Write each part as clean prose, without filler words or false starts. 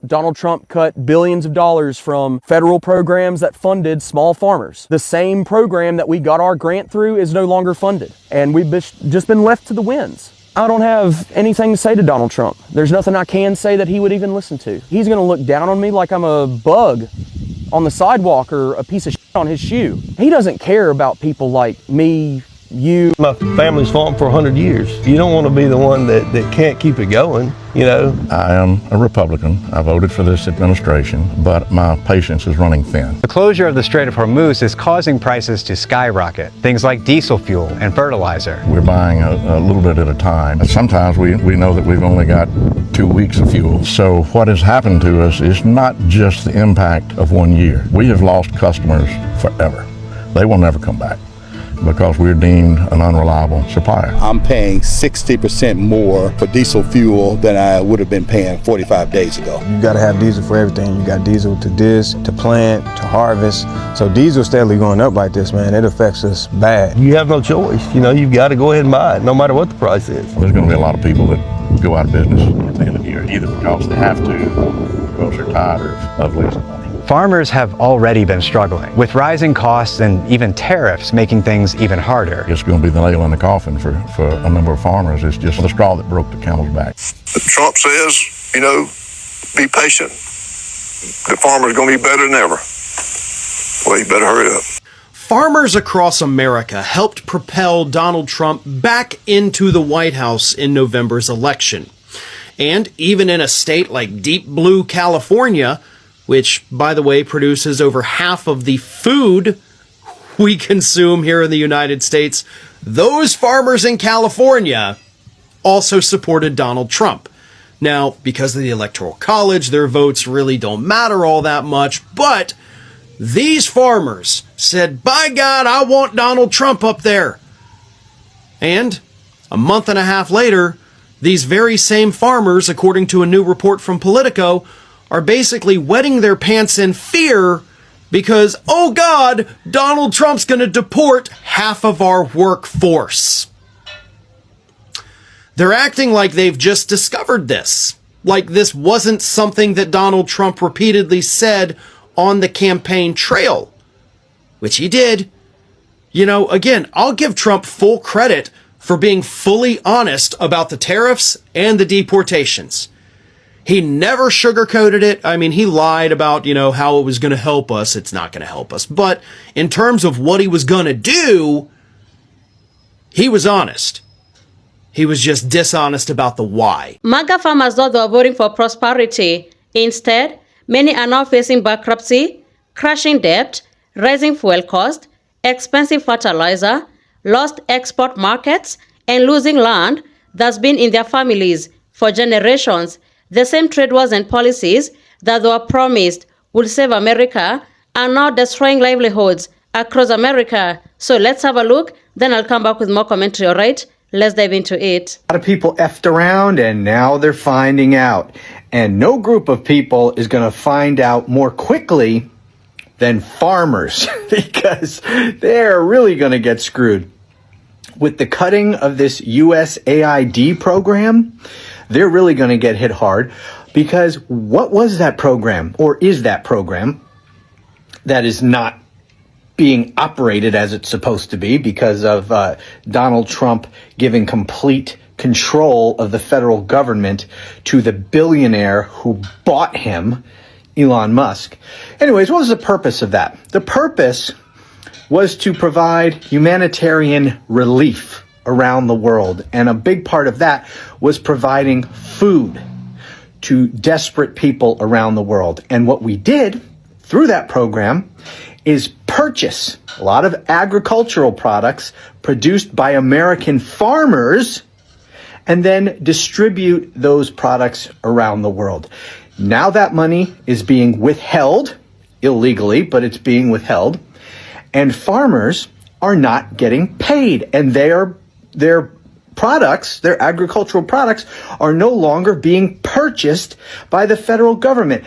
Donald Trump cut billions of dollars from federal programs that funded small farmers. The same program that we got our grant through is no longer funded, and we've just been left to the winds. I don't have anything to say to Donald Trump. There's nothing I can say that he would even listen to. He's gonna look down on me like I'm a bug on the sidewalk or a piece of shit on his shoe. He doesn't care about people like me, you. My family's farmed for 100 years. You don't want to be the one that can't keep it going, you know. I am a Republican. I voted for this administration, but my patience is running thin. The closure of the Strait of Hormuz is causing prices to skyrocket. Things like diesel fuel and fertilizer. We're buying a little bit at a time. And sometimes we know that we've only got 2 weeks of fuel. So what has happened to us is not just the impact of 1 year. We have lost customers forever. They will never come back, because we're deemed an unreliable supplier. I'm paying 60% more for diesel fuel than I would have been paying 45 days ago. You got to have diesel for everything. You got diesel to this, to plant, to harvest. So diesel steadily going up like this, man, it affects us bad. You have no choice. You know, you've got to go ahead and buy it, no matter what the price is. There's going to be a lot of people that go out of business at the end of the year, either because they have to, or because they're tired of losing money. Farmers have already been struggling, with rising costs and even tariffs making things even harder. It's going to be the nail in the coffin for a number of farmers. It's just the straw that broke the camel's back. Trump says, you know, be patient. The farmer's going to be better than ever. Well, you better hurry up. Farmers across America helped propel Donald Trump back into the White House in November's election. And even in a state like deep blue California, which, by the way, produces over half of the food we consume here in the United States, those farmers in California also supported Donald Trump. Now, because of the Electoral College, their votes really don't matter all that much, but these farmers said, by God, I want Donald Trump up there. And a month and a half later, these very same farmers, according to a new report from Politico, are basically wetting their pants in fear because, oh God, Donald Trump's going to deport half of our workforce. They're acting like they've just discovered this, like this wasn't something that Donald Trump repeatedly said on the campaign trail, which he did. You know, again, I'll give Trump full credit for being fully honest about the tariffs and the deportations. He never sugarcoated it. I mean, he lied about, you know, how it was going to help us. It's not going to help us. But in terms of what he was going to do, he was honest. He was just dishonest about the why. MAGA farmers thought they were voting for prosperity. Instead, many are now facing bankruptcy, crashing debt, rising fuel cost, expensive fertilizer, lost export markets, and losing land that's been in their families for generations. The same trade wars and policies that they were promised would save America are now destroying livelihoods across America. So let's have a look, then I'll come back with more commentary, all right? Let's dive into it. A lot of people effed around and now they're finding out. And no group of people is going to find out more quickly than farmers because they're really going to get screwed. With the cutting of this USAID program, they're really going to get hit hard because what was that program, or is that program, that is not being operated as it's supposed to be because of Donald Trump giving complete control of the federal government to the billionaire who bought him, Elon Musk. Anyways, what was the purpose of that? The purpose was to provide humanitarian relief around the world. And a big part of that was providing food to desperate people around the world. And what we did through that program is purchase a lot of agricultural products produced by American farmers and then distribute those products around the world. Now that money is being withheld illegally, but it's being withheld, and farmers are not getting paid, and their products, their agricultural products, are no longer being purchased by the federal government.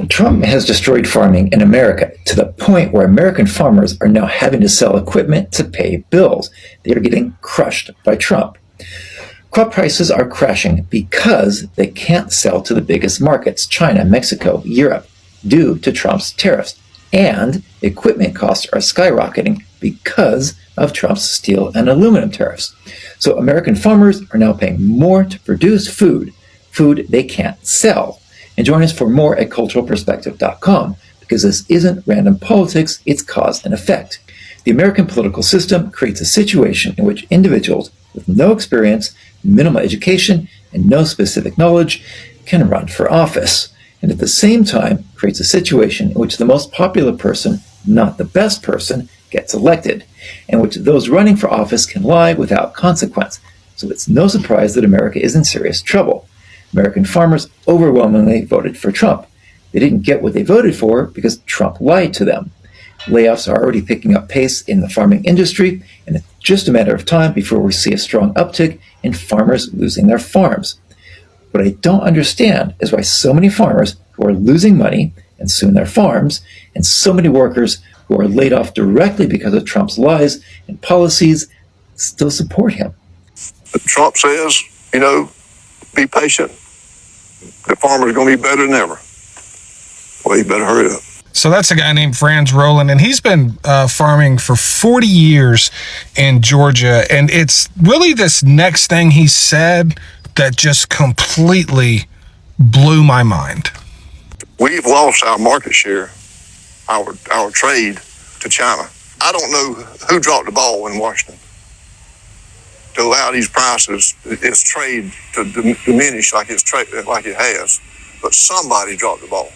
Trump has destroyed farming in America to the point where American farmers are now having to sell equipment to pay bills. They are getting crushed by Trump. Crop prices are crashing because they can't sell to the biggest markets, China, Mexico, Europe, due to Trump's tariffs. And equipment costs are skyrocketing because of Trump's steel and aluminum tariffs. So American farmers are now paying more to produce food they can't sell. And join us for more at culturalperspective.com, because this isn't random politics, it's cause and effect. The American political system creates a situation in which individuals with no experience, minimal education, and no specific knowledge can run for office, and at the same time creates a situation in which the most popular person, not the best person, gets elected, and which those running for office can lie without consequence. So it's no surprise that America is in serious trouble. American farmers overwhelmingly voted for Trump. They didn't get what they voted for because Trump lied to them. Layoffs are already picking up pace in the farming industry, and it's just a matter of time before we see a strong uptick in farmers losing their farms. What I don't understand is why so many farmers who are losing money and soon their farms, and so many workers who are laid off directly because of Trump's lies and policies, still support him. Trump says, be patient. The farmer's going to be better than ever. Well, you better hurry up. So that's a guy named Franz Rowland, and he's been farming for 40 years in Georgia. And it's really this next thing he said that just completely blew my mind. We've lost our market share, our trade to China. I don't know who dropped the ball in Washington to allow these prices, its trade to diminish like it has. But somebody dropped the ball.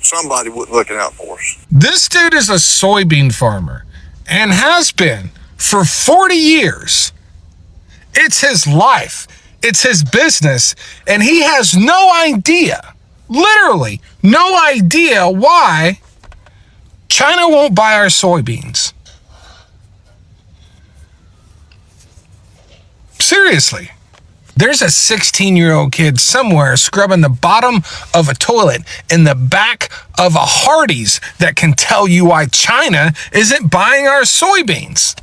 Somebody wasn't looking out for us. This dude is a soybean farmer and has been for 40 years. It's his life. It's his business. And he has no idea, literally no idea, why China won't buy our soybeans. Seriously. There's a 16-year-old kid somewhere scrubbing the bottom of a toilet in the back of a Hardee's that can tell you why China isn't buying our soybeans.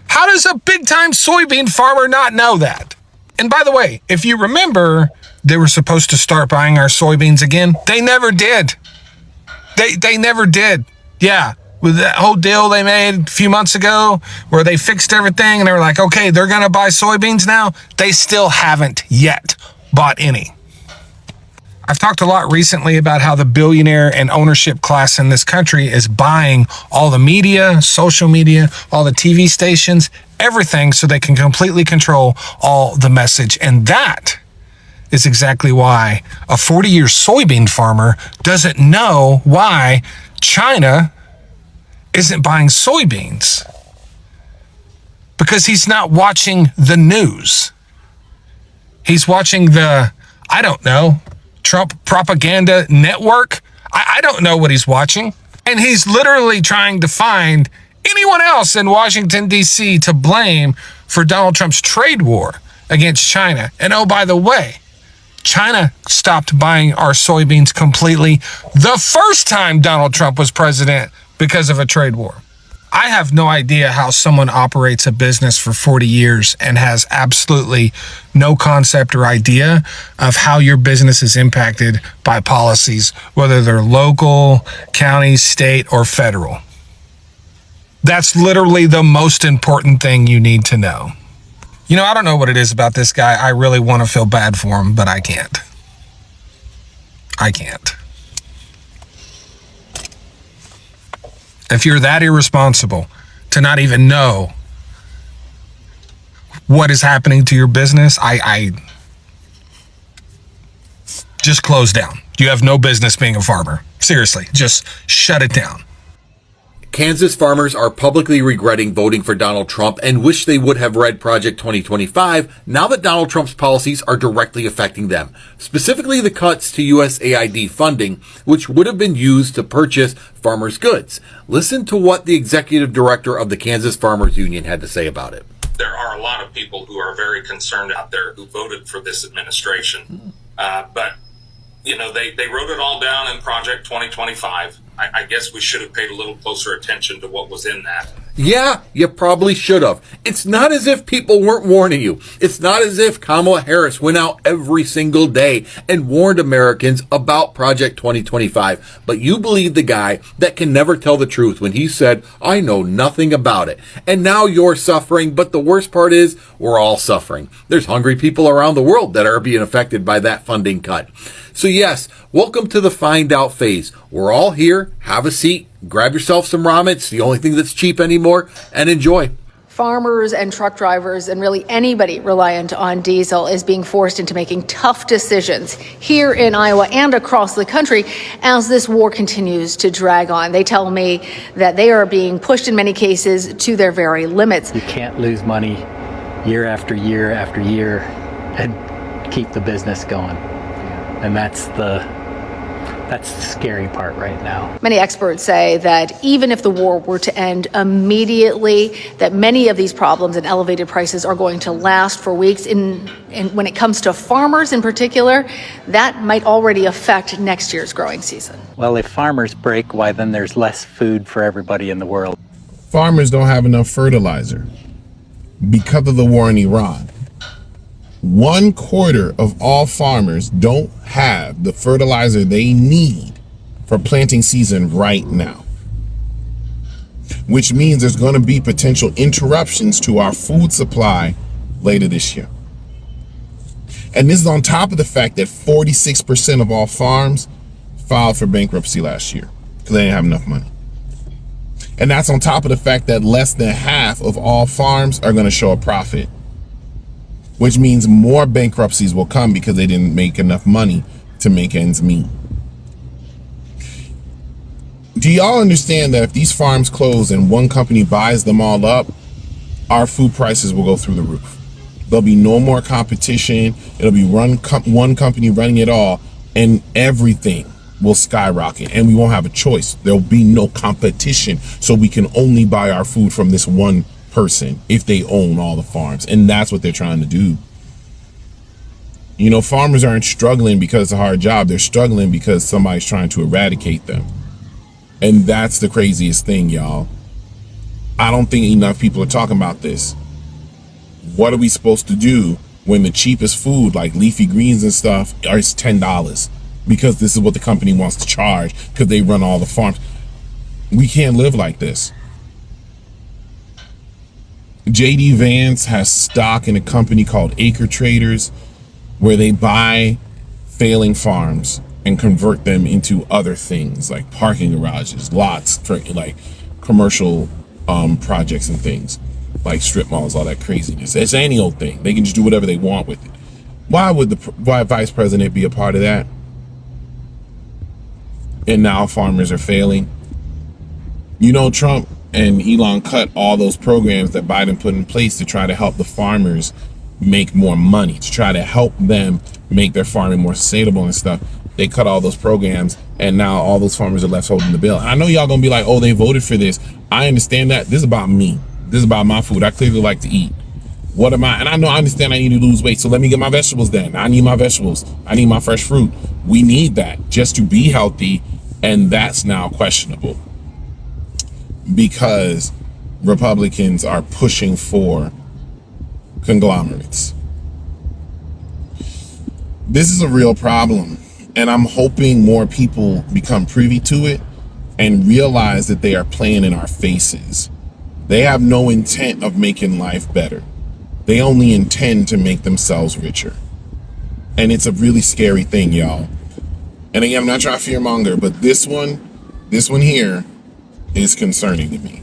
How does a big-time soybean farmer not know that? And by the way, if you remember, they were supposed to start buying our soybeans again. They never did. They never did. Yeah. With that whole deal they made a few months ago where they fixed everything and they were like, okay, they're going to buy soybeans now. They still haven't yet bought any. I've talked a lot recently about how the billionaire and ownership class in this country is buying all the media, social media, all the TV stations, everything so they can completely control all the message. And that is exactly why a 40-year soybean farmer doesn't know why China isn't buying soybeans, because he's not watching the news. He's watching the, I don't know, Trump propaganda network. I don't know what he's watching. And he's literally trying to find anyone else in Washington, D.C. to blame for Donald Trump's trade war against China. And oh, by the way, China stopped buying our soybeans completely the first time Donald Trump was president because of a trade war. I have no idea how someone operates a business for 40 years and has absolutely no concept or idea of how your business is impacted by policies, whether they're local, county, state, or federal. That's literally the most important thing you need to know. I don't know what it is about this guy. I really want to feel bad for him, but I can't. If you're that irresponsible to not even know what is happening to your business, I just close down. You have no business being a farmer. Seriously, just shut it down. Kansas farmers are publicly regretting voting for Donald Trump and wish they would have read Project 2025 now that Donald Trump's policies are directly affecting them, specifically the cuts to USAID funding, which would have been used to purchase farmers' goods. Listen to what the executive director of the Kansas Farmers Union had to say about it. There are a lot of people who are very concerned out there who voted for this administration, but they wrote it all down in Project 2025. I guess we should have paid a little closer attention to what was in that. Yeah, you probably should have. It's not as if people weren't warning you. It's not as if Kamala Harris went out every single day and warned Americans about Project 2025. But you believe the guy that can never tell the truth when he said, I know nothing about it. And now you're suffering, but the worst part is we're all suffering. There's hungry people around the world that are being affected by that funding cut. So yes, welcome to the find out phase. We're all here. Have a seat. Grab yourself some ramen. It's the only thing that's cheap anymore, and enjoy. Farmers and truck drivers and really anybody reliant on diesel is being forced into making tough decisions here in Iowa and across the country as this war continues to drag on. They tell me that they are being pushed in many cases to their very limits. You can't lose money year after year after year and keep the business going. And that's the scary part right now. Many experts say that even if the war were to end immediately, that many of these problems and elevated prices are going to last for weeks. And when it comes to farmers in particular, that might already affect next year's growing season. Well, if farmers break, why then there's less food for everybody in the world. Farmers don't have enough fertilizer because of the war in Iran. 1/4 of all farmers don't have the fertilizer they need for planting season right now, which means there's going to be potential interruptions to our food supply later this year. And this is on top of the fact that 46% of all farms filed for bankruptcy last year because they didn't have enough money. And that's on top of the fact that less than half of all farms are going to show a profit, which means more bankruptcies will come because they didn't make enough money to make ends meet. Do y'all understand that if these farms close and one company buys them all up, our food prices will go through the roof? There'll be no more competition. It'll be one company running it all, and everything will skyrocket, and we won't have a choice. There'll be no competition, so we can only buy our food from this one person if they own all the farms. And that's what they're trying to do. You know, farmers aren't struggling because it's a hard job. They're struggling because somebody's trying to eradicate them. And that's the craziest thing, y'all. I don't think enough people are talking about this. What are we supposed to do when the cheapest food like leafy greens and stuff is $10 because this is what the company wants to charge because they run all the farms? We can't live like this. JD Vance has stock in a company called Acre Traders where they buy failing farms and convert them into other things like parking garages, lots for like commercial projects and things like strip malls, all that craziness. It's any old thing. They can just do whatever they want with it. Why vice president be a part of that? And now farmers are failing. You know, Trump and Elon cut all those programs that Biden put in place to try to help the farmers make more money, to try to help them make their farming more sustainable and stuff. They cut all those programs, and now all those farmers are left holding the bill. And I know y'all gonna be like, oh, they voted for this. I understand that. This is about me. This is about my food. I clearly like to eat. What am I? And I understand I need to lose weight, so let me get my vegetables then. I need my vegetables. I need my fresh fruit. We need that just to be healthy, and that's now questionable because Republicans are pushing for conglomerates. This is a real problem, and I'm hoping more people become privy to it and realize that they are playing in our faces. They have no intent of making life better. They only intend to make themselves richer. And it's a really scary thing, y'all. And again, I'm not trying to fearmonger, but this one here is concerning to me.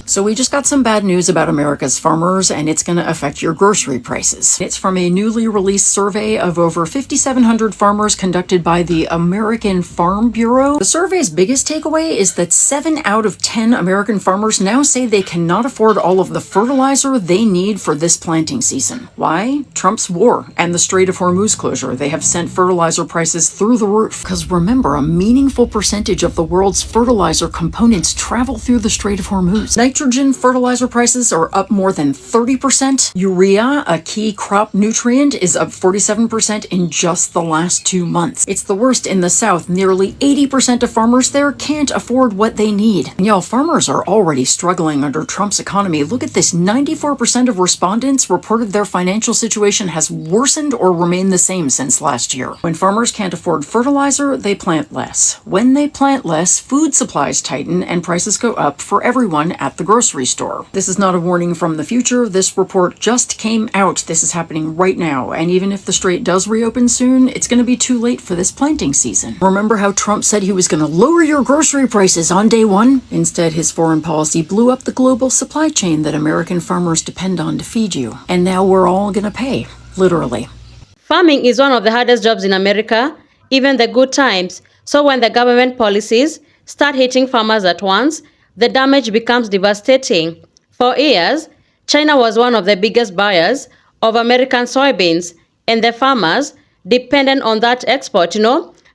So we just got some bad news about America's farmers, and it's going to affect your grocery prices. It's from a newly released survey of over 5,700 farmers conducted by the American Farm Bureau. The survey's biggest takeaway is that 7 out of 10 American farmers now say they cannot afford all of the fertilizer they need for this planting season. Why? Trump's war and the Strait of Hormuz closure. They have sent fertilizer prices through the roof. Because remember, a meaningful percentage of the world's fertilizer components travel through the Strait of Hormuz. Nitrogen fertilizer prices are up more than 30%. Urea, a key crop nutrient, is up 47% in just the last 2 months. It's the worst in the South. Nearly 80% of farmers there can't afford what they need. And y'all, farmers are already struggling under Trump's economy. Look at this. 94% of respondents reported their financial situation has worsened or remained the same since last year. When farmers can't afford fertilizer, they plant less. When they plant less, food supplies tighten and prices go up for everyone at the grocery store. This is not a warning from the future. This report just came out. This is happening right now. And even if the strait does reopen soon, it's going to be too late for this planting season. Remember how Trump said he was going to lower your grocery prices on day one? Instead, his foreign policy blew up the global supply chain that American farmers depend on to feed you. And now we're all going to pay, literally. Farming is one of the hardest jobs in America, even the good times. So when the government policies start hitting farmers at once, the damage becomes devastating. For years, China was one of the biggest buyers of American soybeans, and the farmers depended on that export,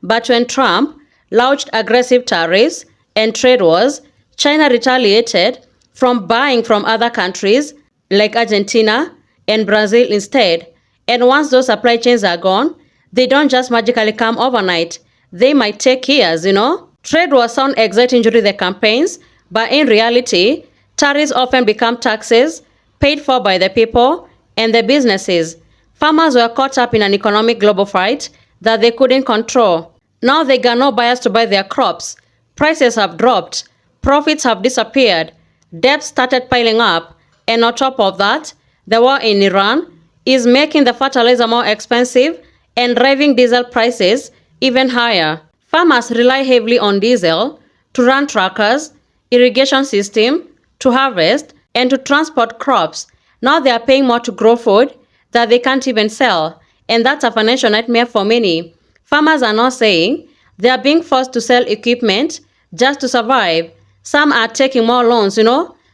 But when Trump launched aggressive tariffs and trade wars, China retaliated from buying from other countries like Argentina and Brazil instead. And once those supply chains are gone, they don't just magically come overnight. They might take years, Trade wars sound exciting during the campaigns, but in reality, tariffs often become taxes paid for by the people and the businesses. Farmers were caught up in an economic global fight that they couldn't control. Now they got no buyers to buy their crops. Prices have dropped. Profits have disappeared. Debt started piling up. And on top of that, the war in Iran is making the fertilizer more expensive and driving diesel prices even higher. Farmers rely heavily on diesel to run tractors, irrigation system, to harvest, and to transport crops. Now they are paying more to grow food that they can't even sell. And that's a financial nightmare for many. Farmers are now saying they are being forced to sell equipment just to survive. Some are taking more loans,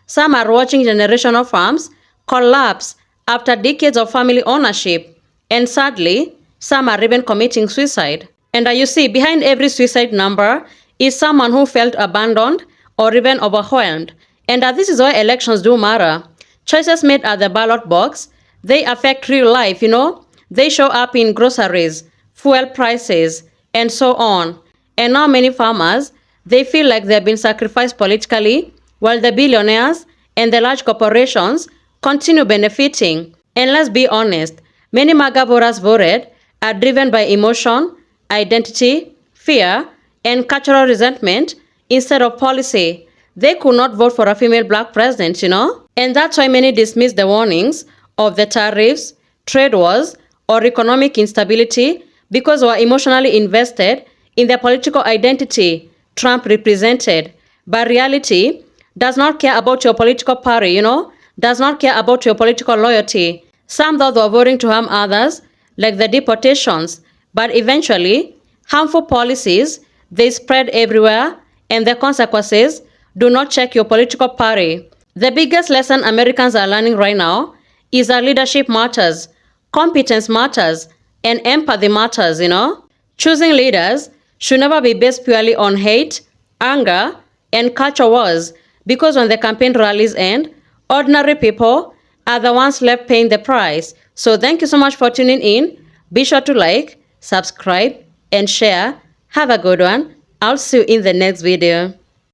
Some are watching generational farms collapse after decades of family ownership. And sadly, some are even committing suicide. And you see, behind every suicide number is someone who felt abandoned or even overwhelmed. And this is why elections do matter. Choices made at the ballot box, they affect real life, They show up in groceries, fuel prices, and so on. And now many farmers, they feel like they've been sacrificed politically, while the billionaires and the large corporations continue benefiting. And let's be honest, many MAGA voters voted are driven by emotion, identity, fear, and cultural resentment instead of policy. They could not vote for a female black president, And that's why many dismiss the warnings of the tariffs, trade wars, or economic instability because we are emotionally invested in the political identity Trump represented. But reality does not care about your political party, does not care about your political loyalty. Some thought they were voting to harm others, like the deportations, but eventually, harmful policies, they spread everywhere, and the consequences do not check your political party. The biggest lesson Americans are learning right now is that leadership matters, competence matters, and empathy matters, Choosing leaders should never be based purely on hate, anger, and culture wars, because when the campaign rallies end, ordinary people are the ones left paying the price. So thank you so much for tuning in. Be sure to like, subscribe, and share. Have a good one. I'll see you in the next video.